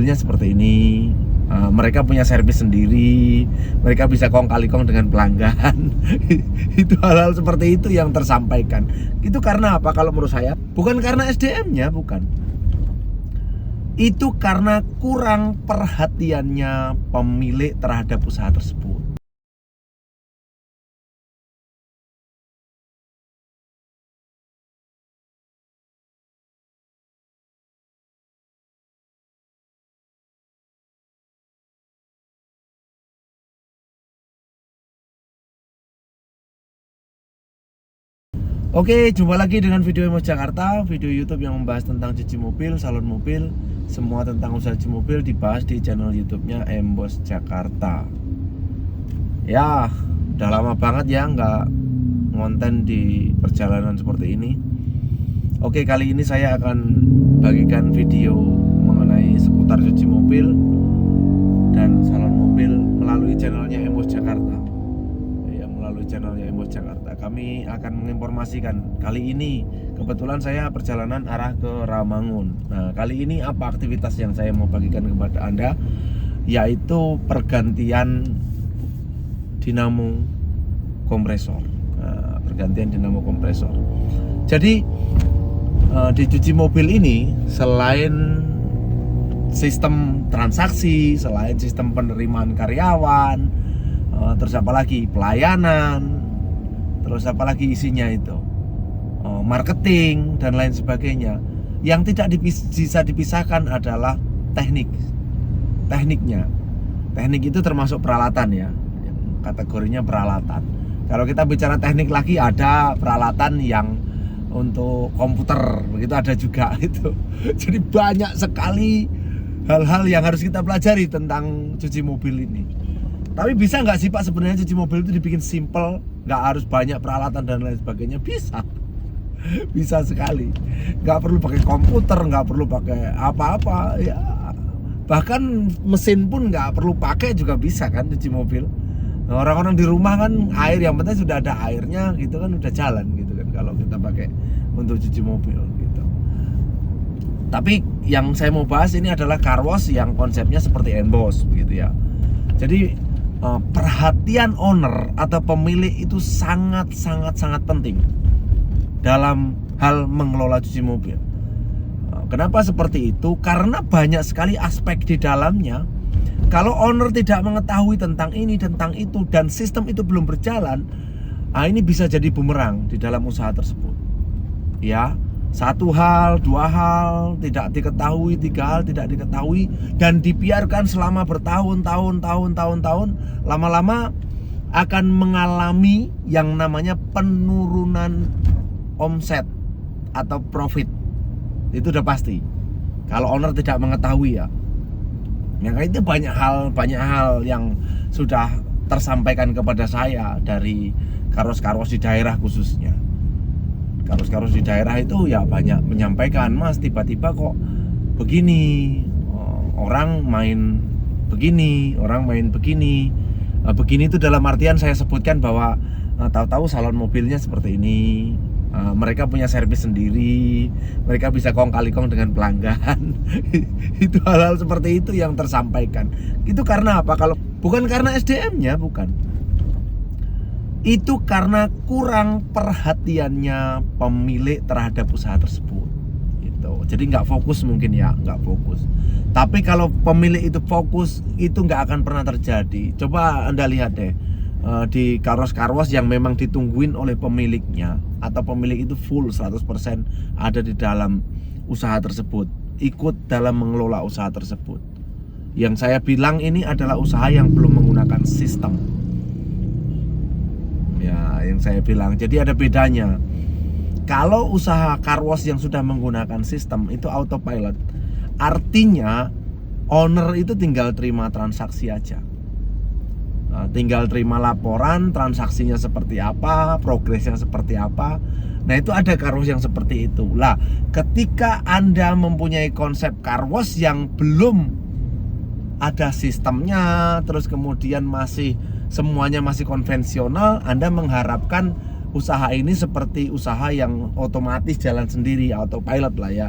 mobilnya seperti ini. Mereka punya servis sendiri, mereka bisa kong kali kong dengan pelanggan. Itu hal-hal seperti itu yang tersampaikan. Itu karena apa kalau menurut saya? Bukan karena SDM-nya, bukan. Itu karena kurang perhatiannya pemilik terhadap usaha tersebut. Oke, jumpa lagi dengan video Emos Jakarta, video YouTube yang membahas tentang cuci mobil, salon mobil, semua tentang usaha cuci mobil dibahas di channel YouTube-nya Emos Jakarta. Ya, udah lama banget ya nggak ngonten di perjalanan seperti ini. Oke, kali ini saya akan bagikan video mengenai seputar cuci mobil dan salon mobil melalui channelnya Emos Jakarta. Melalui channelnya Emos Jakarta kami akan menginformasikan. Kali ini kebetulan saya perjalanan arah ke Rawamangun. Nah, kali ini apa aktivitas yang saya mau bagikan kepada Anda, yaitu pergantian dinamo kompresor. Nah, pergantian dinamo kompresor. Jadi di cuci mobil ini, selain sistem transaksi, selain sistem penerimaan karyawan, terus apa lagi pelayanan, terus apa lagi isinya itu marketing dan lain sebagainya, yang tidak bisa dipisahkan adalah tekniknya. Teknik itu termasuk peralatan ya, kategorinya peralatan. Kalau kita bicara teknik lagi, ada peralatan yang untuk komputer, begitu ada juga itu. Jadi banyak sekali hal-hal yang harus kita pelajari tentang cuci mobil ini. Tapi bisa nggak sih Pak sebenarnya cuci mobil itu dibikin simple, nggak harus banyak peralatan dan lain sebagainya? Bisa, bisa sekali. Nggak perlu pakai komputer, nggak perlu pakai apa-apa ya. Bahkan mesin pun nggak perlu pakai juga bisa kan cuci mobil. Nah, orang-orang di rumah kan air, yang penting sudah ada airnya gitu kan, udah jalan gitu kan kalau kita pakai untuk cuci mobil gitu. Tapi yang saya mau bahas ini adalah car wash yang konsepnya seperti Enboss begitu ya. Jadi perhatian owner atau pemilik itu sangat penting dalam hal mengelola cuci mobil. Kenapa seperti itu? Karena banyak sekali aspek di dalamnya. Kalau owner tidak mengetahui tentang ini, tentang itu, dan sistem itu belum berjalan, ini bisa jadi bumerang di dalam usaha tersebut. Ya, satu hal, dua hal tidak diketahui, tiga hal tidak diketahui, dan dibiarkan selama bertahun-tahun, lama-lama akan mengalami yang namanya penurunan omset atau profit. Itu udah pasti. Kalau owner tidak mengetahui ya. Yang itu banyak hal yang sudah tersampaikan kepada saya dari karos-karos di daerah khususnya. Karos-karos di daerah itu ya banyak menyampaikan, Mas tiba-tiba kok begini, orang main begini, orang main begini. Begini itu dalam artian saya sebutkan bahwa tahu-tahu salon mobilnya seperti ini, mereka punya servis sendiri, mereka bisa kong kali kong dengan pelanggan. Itu hal-hal seperti itu yang tersampaikan. Itu karena apa? Kalau bukan karena SDM-nya, bukan. Itu karena kurang perhatiannya pemilik terhadap usaha tersebut gitu. Jadi nggak fokus mungkin ya, nggak fokus. Tapi kalau pemilik itu fokus, itu nggak akan pernah terjadi. Coba Anda lihat deh, di karos-karos yang memang ditungguin oleh pemiliknya, atau pemilik itu full 100% ada di dalam usaha tersebut, ikut dalam mengelola usaha tersebut. Yang saya bilang ini adalah usaha yang belum menggunakan sistem. Ya, yang saya bilang. Jadi ada bedanya. Kalau usaha car wash yang sudah menggunakan sistem itu autopilot, artinya owner itu tinggal terima transaksi aja. Tinggal terima laporan transaksinya seperti apa, progresnya seperti apa. Nah, itu ada car wash yang seperti itu. Lah, ketika Anda mempunyai konsep car wash yang belum ada sistemnya, terus kemudian semuanya masih konvensional, Anda mengharapkan usaha ini seperti usaha yang otomatis jalan sendiri, autopilot lah ya.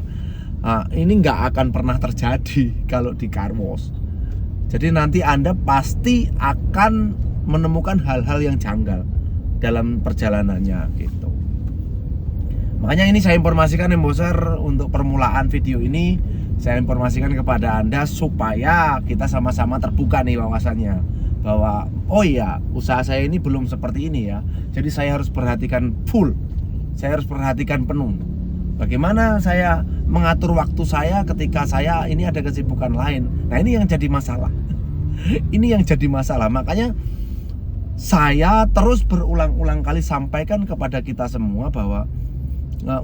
Nah, ini nggak akan pernah terjadi kalau di car wash. Jadi nanti Anda pasti akan menemukan hal-hal yang janggal dalam perjalanannya gitu. Makanya ini saya informasikan Embosser untuk permulaan video ini, saya informasikan kepada Anda supaya kita sama-sama terbuka nih wawasannya, bahwa oh iya, usaha saya ini belum seperti ini ya. Jadi saya harus perhatikan full. Saya harus perhatikan penuh. Bagaimana saya mengatur waktu saya ketika saya ini ada kesibukan lain. Nah, ini yang jadi masalah. Ini yang jadi masalah. Makanya saya terus berulang-ulang kali sampaikan kepada kita semua bahwa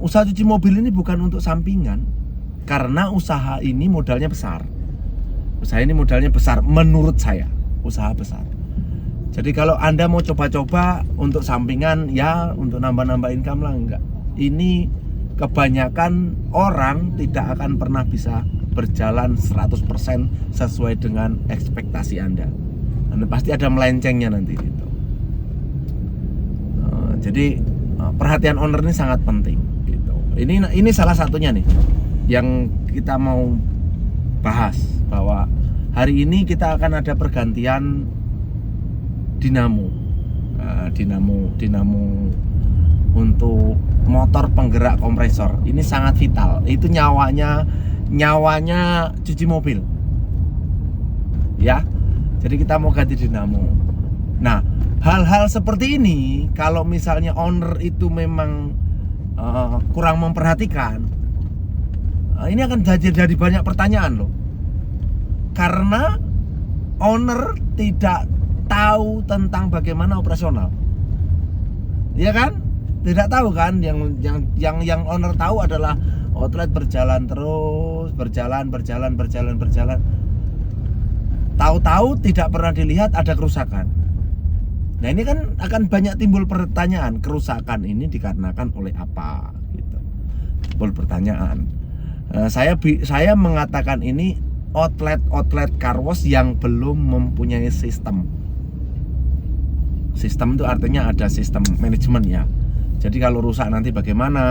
usaha cuci mobil ini bukan untuk sampingan. Karena usaha ini modalnya besar. Usaha ini modalnya besar menurut saya. Usaha besar. Jadi kalau Anda mau coba-coba untuk sampingan, ya untuk nambah-nambah income lah, enggak. Ini kebanyakan orang tidak akan pernah bisa berjalan 100% sesuai dengan ekspektasi Anda. Anda pasti ada melencengnya nanti gitu. Jadi perhatian owner ini sangat penting gitu. Ini salah satunya nih yang kita mau bahas, bahwa hari ini kita akan ada pergantian dinamo untuk motor penggerak kompresor. Ini sangat vital. Itu nyawanya cuci mobil. Ya. Jadi kita mau ganti dinamo. Nah, hal-hal seperti ini kalau misalnya owner itu memang kurang memperhatikan, ini akan jadi banyak pertanyaan loh. Karena owner tidak tahu tentang bagaimana operasional. Ya kan? Tidak tahu kan, yang owner tahu adalah outlet berjalan terus, berjalan. Tahu-tahu tidak pernah dilihat ada kerusakan. Nah, ini kan akan banyak timbul pertanyaan, kerusakan ini dikarenakan oleh apa gitu. Timbul pertanyaan. Saya mengatakan ini outlet car wash yang belum mempunyai sistem. Sistem itu artinya ada sistem manajemen ya. Jadi kalau rusak nanti bagaimana,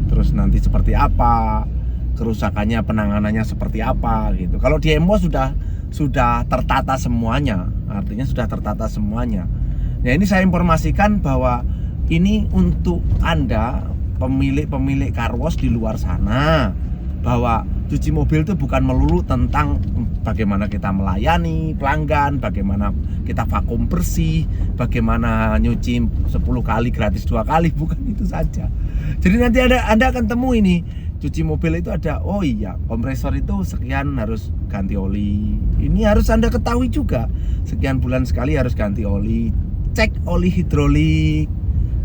terus nanti seperti apa, kerusakannya penanganannya seperti apa gitu. Kalau di Embos sudah tertata semuanya, artinya sudah tertata semuanya. Nah, ini saya informasikan bahwa ini untuk Anda pemilik car wash di luar sana, bahwa cuci mobil itu bukan melulu tentang bagaimana kita melayani pelanggan, bagaimana kita vakum bersih, bagaimana nyuci 10 kali gratis 2 kali, bukan itu saja. Jadi nanti Anda akan temu ini, cuci mobil itu ada, oh iya, kompresor itu sekian harus ganti oli. Ini harus Anda ketahui juga, sekian bulan sekali harus ganti oli. Cek oli hidrolik,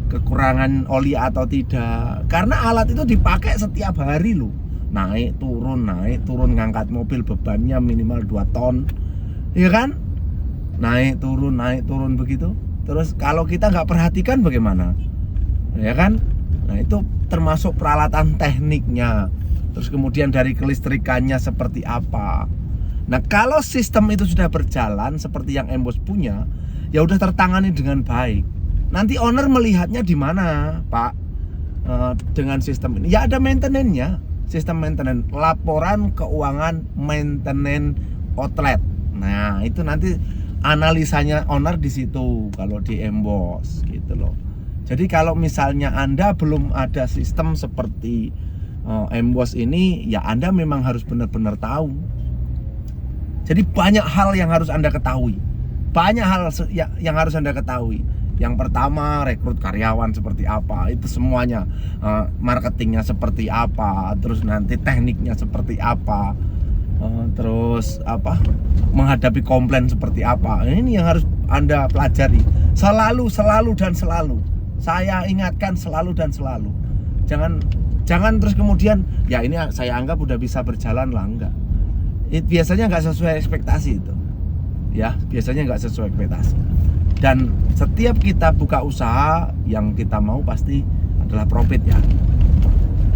kekurangan oli atau tidak. Karena alat itu dipakai setiap hari loh. Naik turun ngangkat mobil bebannya minimal 2 ton. Iya kan? Naik turun begitu. Terus kalau kita nggak perhatikan bagaimana? Ya kan? Nah, itu termasuk peralatan tekniknya. Terus kemudian dari kelistrikannya seperti apa. Nah, kalau sistem itu sudah berjalan seperti yang Embos punya, ya udah tertangani dengan baik. Nanti owner melihatnya di mana, Pak? Dengan sistem ini ya ada maintenance-nya. Sistem maintenance, laporan keuangan maintenance outlet. Nah, itu nanti analisanya owner di situ kalau di Embos gitu loh. Jadi kalau misalnya Anda belum ada sistem seperti Embos ini, ya Anda memang harus benar-benar tahu. Jadi banyak hal yang harus Anda ketahui. Banyak hal yang harus Anda ketahui. Yang pertama, rekrut karyawan seperti apa, itu semuanya. Marketingnya seperti apa, terus nanti tekniknya seperti apa, terus menghadapi komplain seperti apa. Ini yang harus Anda pelajari. Selalu dan selalu. Saya ingatkan selalu dan selalu. Jangan terus kemudian, ya ini saya anggap udah bisa berjalan lah, enggak. Biasanya nggak sesuai ekspektasi itu. Ya, biasanya nggak sesuai ekspektasi. Dan setiap kita buka usaha, yang kita mau pasti adalah profit ya.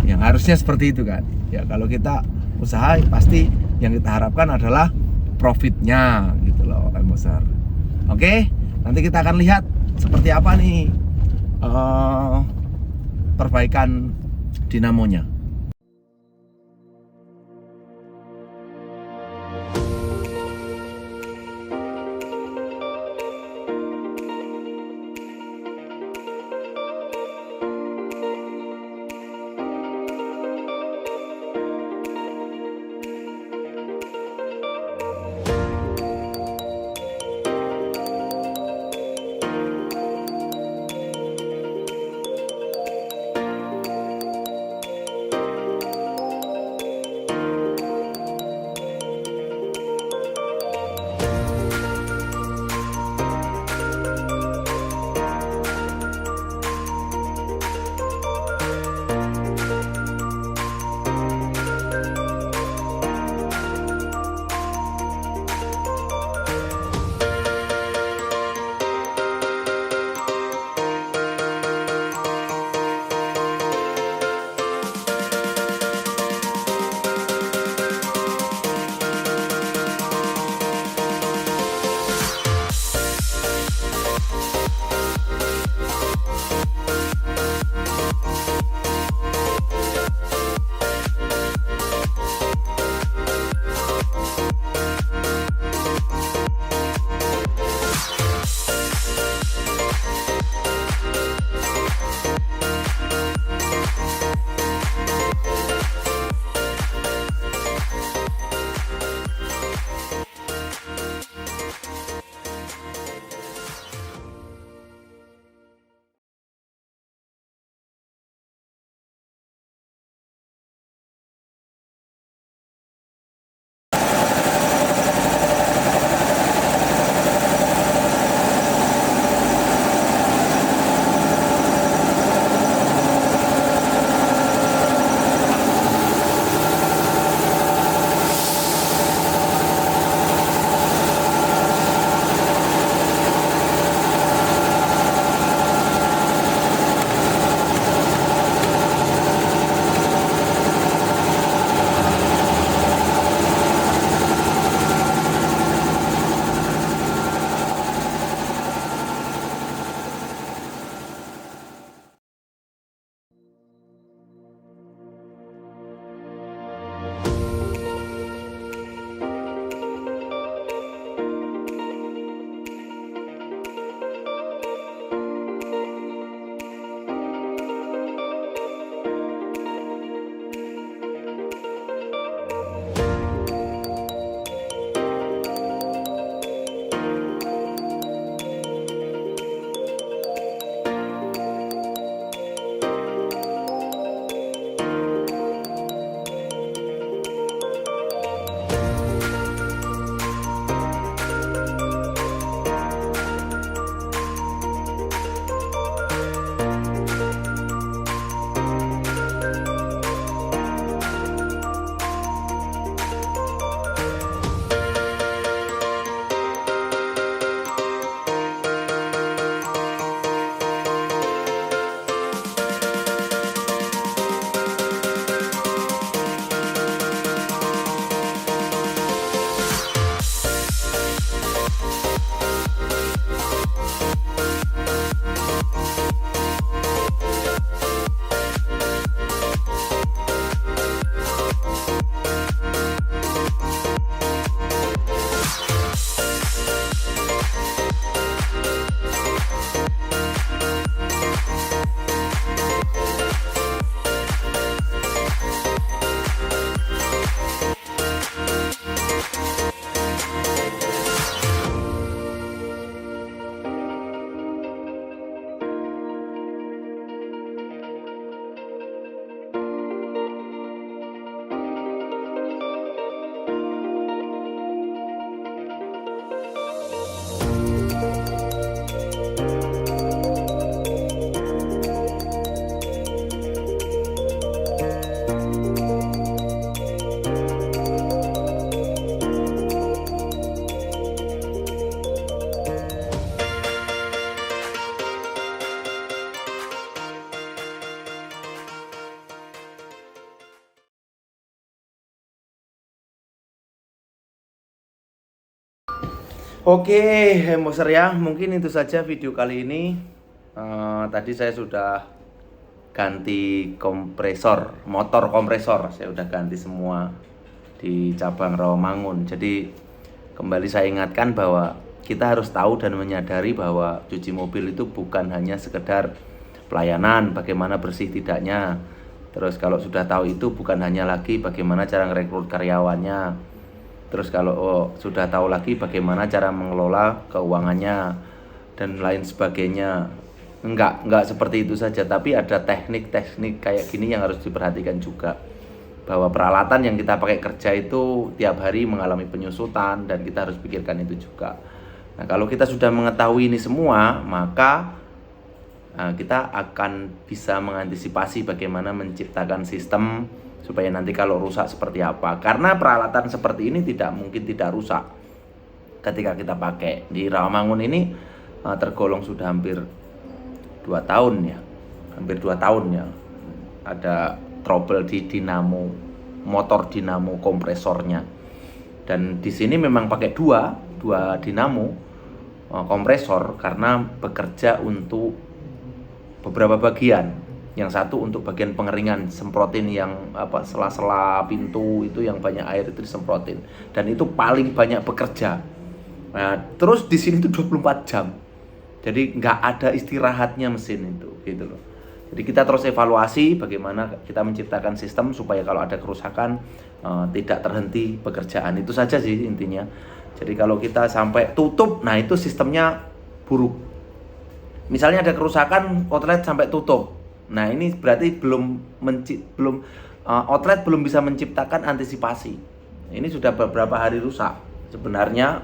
Yang harusnya seperti itu kan. Ya, kalau kita usaha pasti yang kita harapkan adalah profitnya gitu loh, Embosser. Oke, nanti kita akan lihat seperti apa nih perbaikan dinamonya. Oke, Hemboser ya, mungkin itu saja video kali ini. Tadi saya sudah ganti kompresor, motor kompresor, saya udah ganti semua di cabang Rawamangun. Jadi kembali saya ingatkan bahwa kita harus tahu dan menyadari bahwa cuci mobil itu bukan hanya sekedar pelayanan, bagaimana bersih tidaknya. Terus kalau sudah tahu itu bukan hanya lagi bagaimana cara merekrut karyawannya. Terus kalau sudah tahu lagi bagaimana cara mengelola keuangannya dan lain sebagainya. Enggak seperti itu saja, tapi ada teknik-teknik kayak gini yang harus diperhatikan juga. Bahwa peralatan yang kita pakai kerja itu tiap hari mengalami penyusutan dan kita harus pikirkan itu juga. Nah, kalau kita sudah mengetahui ini semua, maka kita akan bisa mengantisipasi bagaimana menciptakan sistem supaya nanti kalau rusak seperti apa. Karena peralatan seperti ini tidak mungkin tidak rusak ketika kita pakai. Di Rawamangun ini tergolong sudah hampir 2 tahun ya. Hampir 2 tahun ya. Ada trouble di dinamo, motor dinamo kompresornya. Dan di sini memang pakai dua dinamo kompresor karena bekerja untuk beberapa bagian. Yang satu untuk bagian pengeringan, semprotin yang sela-sela pintu itu yang banyak air itu disemprotin. Dan itu paling banyak bekerja. Nah, terus di sini itu 24 jam. Jadi nggak ada istirahatnya mesin itu, gitu loh. Jadi kita terus evaluasi bagaimana kita menciptakan sistem supaya kalau ada kerusakan tidak terhenti pekerjaan. Itu saja sih intinya. Jadi kalau kita sampai tutup, nah itu sistemnya buruk. Misalnya ada kerusakan, outlet sampai tutup. Nah ini berarti outlet belum bisa menciptakan antisipasi. Ini sudah beberapa hari rusak sebenarnya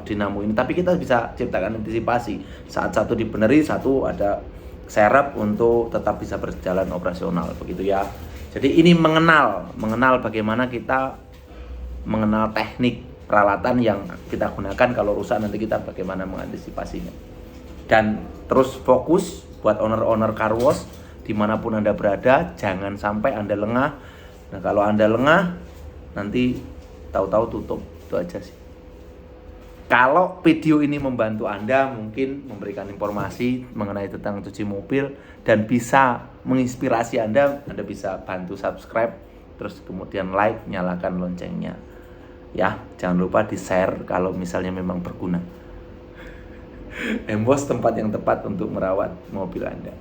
dinamo ini, tapi kita bisa ciptakan antisipasi. Saat satu dibeneri, satu ada serep untuk tetap bisa berjalan operasional, begitu ya. Jadi ini mengenal bagaimana kita mengenal teknik peralatan yang kita gunakan kalau rusak, nanti kita bagaimana mengantisipasinya. Dan terus fokus buat owner car wash dimanapun Anda berada, jangan sampai Anda lengah. Nah kalau Anda lengah, nanti tahu-tahu tutup. Itu aja sih. Kalau video ini membantu Anda, mungkin memberikan informasi mengenai tentang cuci mobil dan bisa menginspirasi Anda bisa bantu subscribe, terus kemudian like, nyalakan loncengnya. Ya, jangan lupa di-share kalau misalnya memang berguna. Embos tempat yang tepat untuk merawat mobil Anda.